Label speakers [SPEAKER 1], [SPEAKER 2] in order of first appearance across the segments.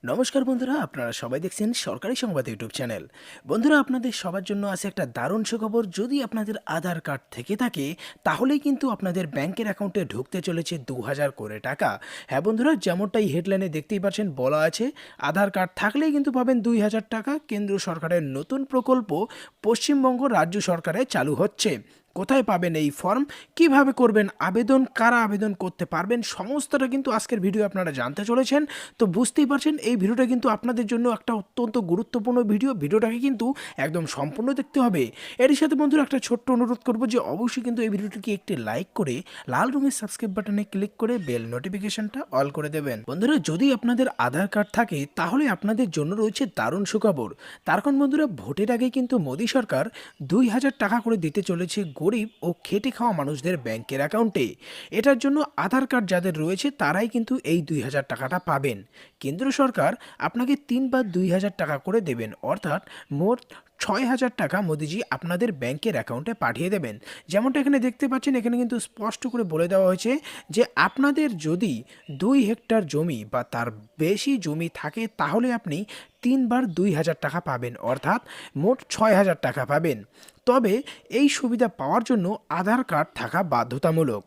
[SPEAKER 1] নমস্কার বন্ধুরা, আপনারা সবাই দেখছেন সরকারি সংবাদ ইউটিউব চ্যানেল। বন্ধুরা, আপনাদের সবার জন্য আছে একটা দারুণ সুখবর। যদি আপনাদের আধার কার্ড থেকে থাকে তাহলেই কিন্তু আপনাদের ব্যাংকের অ্যাকাউন্টে ঢুকতে চলেছে 2000 করে টাকা। হ্যাঁ বন্ধুরা, যেমনটাই হেডলাইনে দেখতেই পাচ্ছেন বলা আছে, আধার কার্ড থাকলেই কিন্তু পাবেন 2000 টাকা। কেন্দ্র সরকারের নতুন প্রকল্প পশ্চিমবঙ্গ রাজ্য সরকারে চালু হচ্ছে। কোথায় পাবেন এই ফর্ম, কিভাবে করবেন আবেদন, কারা আবেদন করতে পারবেন, সমস্তটা কিন্তু আজকের ভিডিও আপনারা জানতে চলেছেন। তো বুঝতেই পারছেন এই ভিডিওটা কিন্তু আপনাদের জন্য একটা অত্যন্ত গুরুত্বপূর্ণ ভিডিওটাকে কিন্তু একদম সম্পূর্ণ দেখতে হবে। এর সাথে বন্ধুরা একটা ছোট্ট অনুরোধ করব যে অবশ্যই কিন্তু এই ভিডিওটিকে একটি লাইক করে লাল রঙের সাবস্ক্রাইব বাটনে ক্লিক করে বেল নোটিফিকেশনটা অল করে দেবেন। বন্ধুরা, যদি আপনাদের আধার কার্ড থাকে তাহলে আপনাদের জন্য রয়েছে দারুণ সুখবর। তার কারণ বন্ধুরা, ভোটের আগে কিন্তু মোদী সরকার 2000 টাকা করে দিতে চলেছে গরিব ও খেটে খাওয়া মানুষদের ব্যাংকের অ্যাকাউন্টে। এটার জন্য আধার কার্ড যাদের রয়েছে তারাই কিন্তু এই 2000 টাকাটা পাবেন। কেন্দ্র সরকার আপনাকে 3 বার 2000 টাকা করে দেবেন, অর্থাৎ মোট 6000 টাকা মোদিজি আপনাদের ব্যাংকের অ্যাকাউন্টে পাঠিয়ে দেবেন। যেমনটা এখানে দেখতে পাচ্ছেন, এখানে কিন্তু স্পষ্ট করে বলে দেওয়া হয়েছে যে আপনাদের যদি 2 হেক্টর জমি বা তার বেশি জমি থাকে তাহলে আপনি 3 বার 2000 টাকা পাবেন, অর্থাৎ মোট 6000 টাকা পাবেন। তবে এই সুবিধা পাওয়ার জন্য আধার কার্ড থাকা বাধ্যতামূলক।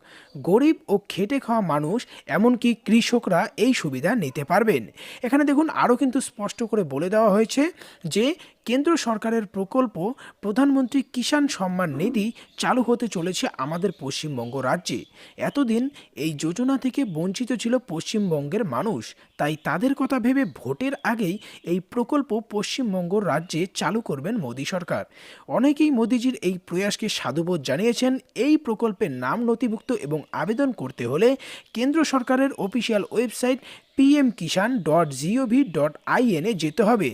[SPEAKER 1] গরিব ও খেটে খাওয়া মানুষ, এমনকি কৃষকরা এই সুবিধা নিতে পারবেন। এখানে দেখুন আরও কিন্তু স্পষ্ট করে বলে দেওয়া হয়েছে যে কেন্দ্র সরকারের প্রকল্প প্রধানমন্ত্রী কিষাণ সম্মান নিধি চালু হতে চলেছে আমাদের পশ্চিমবঙ্গ রাজ্যে। এতদিন এই যোজনা থেকে বঞ্চিত ছিল পশ্চিমবঙ্গের মানুষ, তাই তাদের কথা ভেবে ভোটের আগেই এই প্রকল্প পশ্চিমবঙ্গ রাজ্যে চালু করবেন মোদী সরকার। অনেকেই মোদিজির এই প্রয়াসকে সাধুবাদ জানিয়েছেন। এই প্রকল্পের নাম নথিভুক্ত এবং আবেদন করতে হলে কেন্দ্র সরকারের অফিসিয়াল ওয়েবসাইট pmkishan.gov.in এ যেতে হবে।